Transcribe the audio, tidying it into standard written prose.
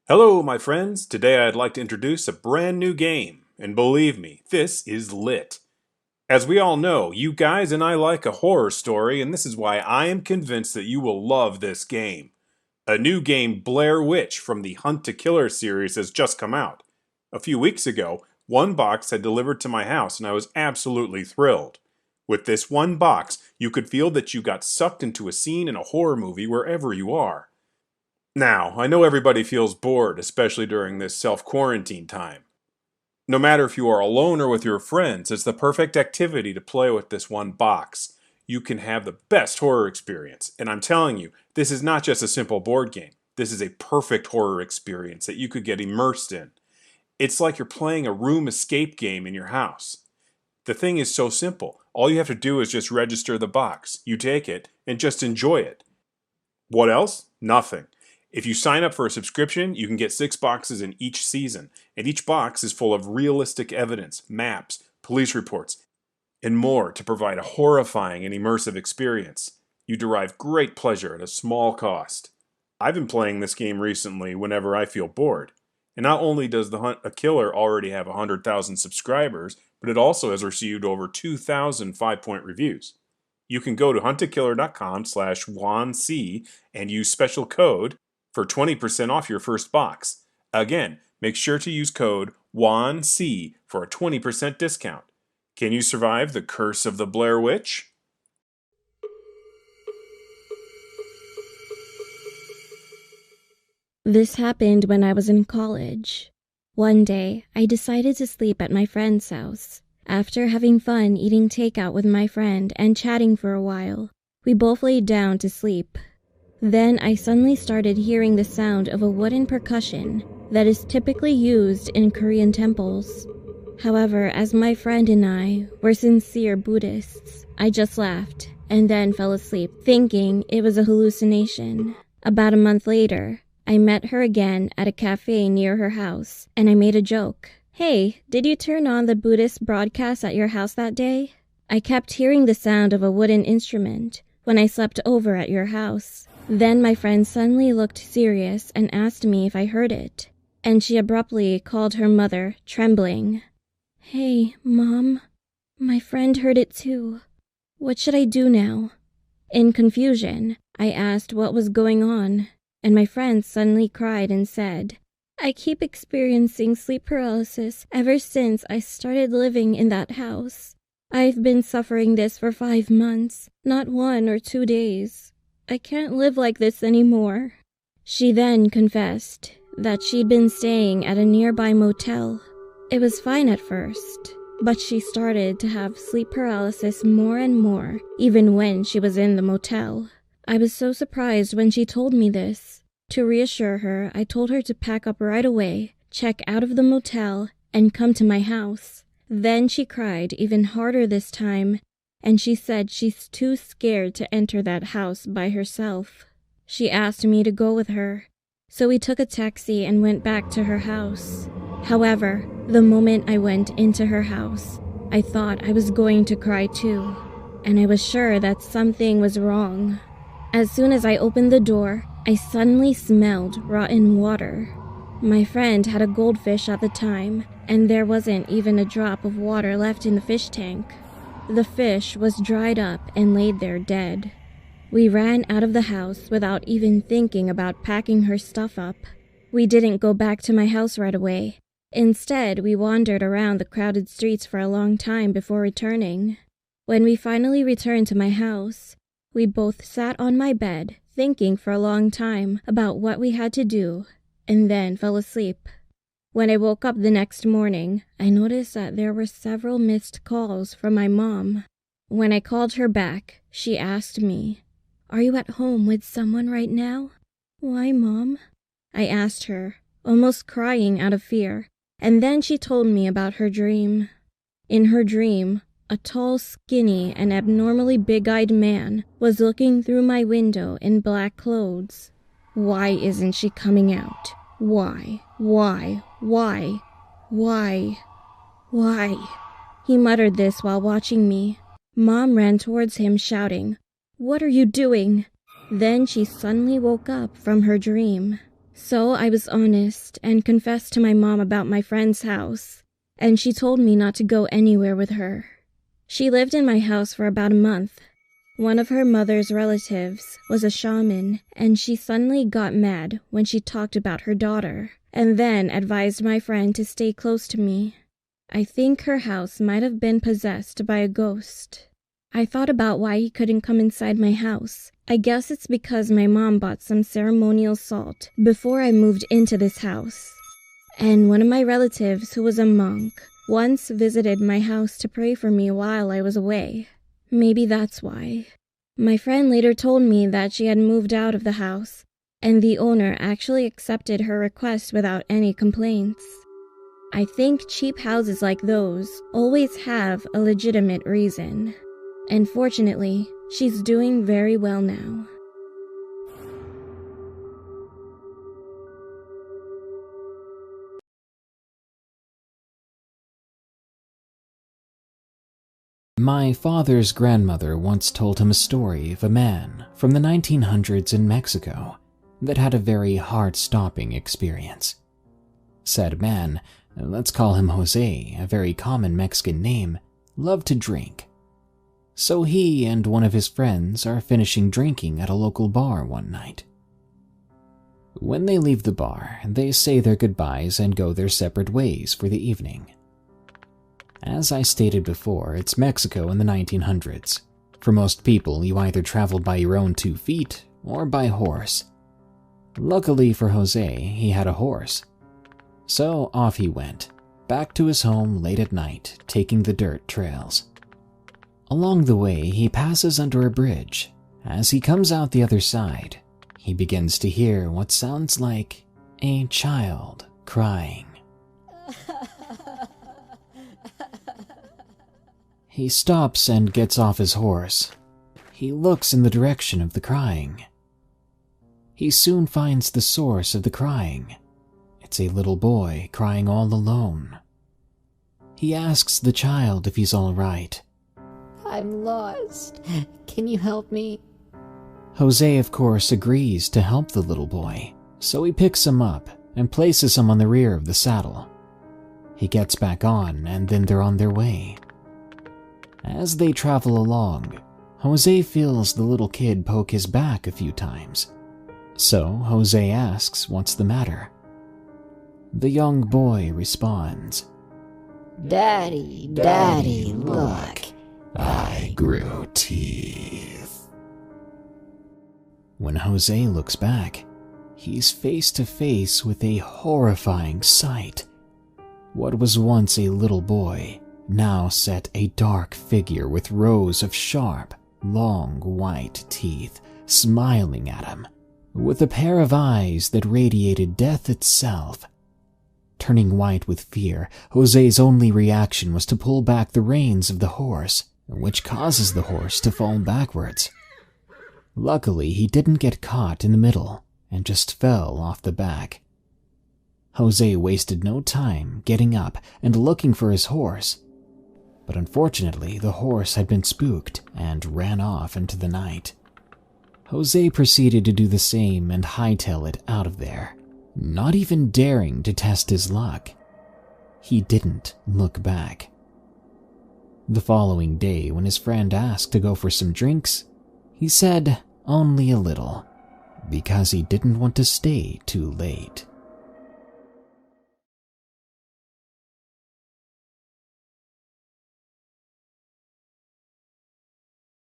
Hello, my friends. Today I'd like to introduce a brand new game, and believe me, this is lit. As we all know, you guys and I like a horror story, and this is why I am convinced that you will love this game. A new game, Blair Witch, from the Hunt to Killer series has just come out. A few weeks ago, one box had delivered to my house, and I was absolutely thrilled. With this one box, you could feel that you got sucked into a scene in a horror movie wherever you are. Now, I know everybody feels bored, especially during this self-quarantine time. No matter if you are alone or with your friends, it's the perfect activity to play with this one box. You can have the best horror experience, and I'm telling you, this is not just a simple board game. This is a perfect horror experience that you could get immersed in. It's like you're playing a room escape game in your house. The thing is so simple. All you have to do is just register the box. You take it, and just enjoy it. What else? Nothing. If you sign up for a subscription, you can get 6 boxes in each season, and each box is full of realistic evidence, maps, police reports, and more to provide a horrifying and immersive experience. You derive great pleasure at a small cost. I've been playing this game recently whenever I feel bored, and not only does the Hunt a Killer already have 100,000 subscribers, but it also has received over 2,000 5-point reviews. You can go to huntakiller.com/WANC and use special code for 20% off your first box. Again, make sure to use code WANC for a 20% discount. Can you survive the curse of the Blair Witch? This happened when I was in college. One day, I decided to sleep at my friend's house. After having fun eating takeout with my friend and chatting for a while, we both laid down to sleep. Then I suddenly started hearing the sound of a wooden percussion that is typically used in Korean temples. However, as my friend and I were sincere Buddhists, I just laughed and then fell asleep, thinking it was a hallucination. About a month later, I met her again at a cafe near her house, and I made a joke. "Hey, did you turn on the Buddhist broadcast at your house that day? I kept hearing the sound of a wooden instrument when I slept over at your house." Then my friend suddenly looked serious and asked me if I heard it, and she abruptly called her mother, trembling. "Hey, Mom, my friend heard it too. What should I do now?" In confusion, I asked what was going on, and my friend suddenly cried and said, "I keep experiencing sleep paralysis ever since I started living in that house. I've been suffering this for 5 months, not 1 or 2 days. I can't live like this anymore." She then confessed that she'd been staying at a nearby motel. It was fine at first, but she started to have sleep paralysis more and more, even when she was in the motel. I was so surprised when she told me this. To reassure her, I told her to pack up right away, check out of the motel, and come to my house. Then she cried even harder this time, and she said she's too scared to enter that house by herself. She asked me to go with her, so we took a taxi and went back to her house. However, the moment I went into her house, I thought I was going to cry too, and I was sure that something was wrong. As soon as I opened the door, I suddenly smelled rotten water. My friend had a goldfish at the time, and there wasn't even a drop of water left in the fish tank. The fish was dried up and laid there dead. We ran out of the house without even thinking about packing her stuff up. We didn't go back to my house right away. Instead, we wandered around the crowded streets for a long time before returning. When we finally returned to my house, we both sat on my bed, thinking for a long time about what we had to do, and then fell asleep. When I woke up the next morning, I noticed that there were several missed calls from my mom. When I called her back, she asked me, "Are you at home with someone right now?" "Why, Mom?" I asked her, almost crying out of fear, and then she told me about her dream. In her dream, a tall, skinny, and abnormally big-eyed man was looking through my window in black clothes. "Why isn't she coming out? Why? Why? Why? Why? Why?" He muttered this while watching me. Mom ran towards him shouting, "What are you doing?" Then she suddenly woke up from her dream. So I was honest and confessed to my mom about my friend's house, and she told me not to go anywhere with her. She lived in my house for about a month. One of her mother's relatives was a shaman, and she suddenly got mad when she talked about her daughter, and then advised my friend to stay close to me. I think her house might have been possessed by a ghost. I thought about why he couldn't come inside my house. I guess it's because my mom bought some ceremonial salt before I moved into this house. And one of my relatives, who was a monk, once visited my house to pray for me while I was away. Maybe that's why. My friend later told me that she had moved out of the house, and the owner actually accepted her request without any complaints. I think cheap houses like those always have a legitimate reason. And fortunately, she's doing very well now. My father's grandmother once told him a story of a man from the 1900s in Mexico that had a very heart-stopping experience. Said man, let's call him Jose, a very common Mexican name, loved to drink. So he and one of his friends are finishing drinking at a local bar one night. When they leave the bar, they say their goodbyes and go their separate ways for the evening. As I stated before, it's Mexico in the 1900s. For most people, you either traveled by your own 2 feet or by horse. Luckily for Jose, he had a horse. So off he went, back to his home late at night, taking the dirt trails. Along the way, he passes under a bridge. As he comes out the other side, he begins to hear what sounds like a child crying. He stops and gets off his horse. He looks in the direction of the crying. He soon finds the source of the crying. It's a little boy crying all alone. He asks the child if he's all right. I'm lost. Can you help me? Jose, of course, agrees to help the little boy, so he picks him up and places him on the rear of the saddle. He gets back on, and then they're on their way. As they travel along, Jose feels the little kid poke his back a few times. So Jose asks what's the matter. The young boy responds, Daddy, look. I grew teeth. When Jose looks back, he's face to face with a horrifying sight. What was once a little boy now set a dark figure with rows of sharp, long white teeth smiling at him, with a pair of eyes that radiated death itself. Turning white with fear, Jose's only reaction was to pull back the reins of the horse, which causes the horse to fall backwards. Luckily, he didn't get caught in the middle and just fell off the back. Jose wasted no time getting up and looking for his horse, but unfortunately the horse had been spooked and ran off into the night. Jose proceeded to do the same and hightail it out of there, not even daring to test his luck. He didn't look back. The following day, when his friend asked to go for some drinks, he said only a little, because he didn't want to stay too late.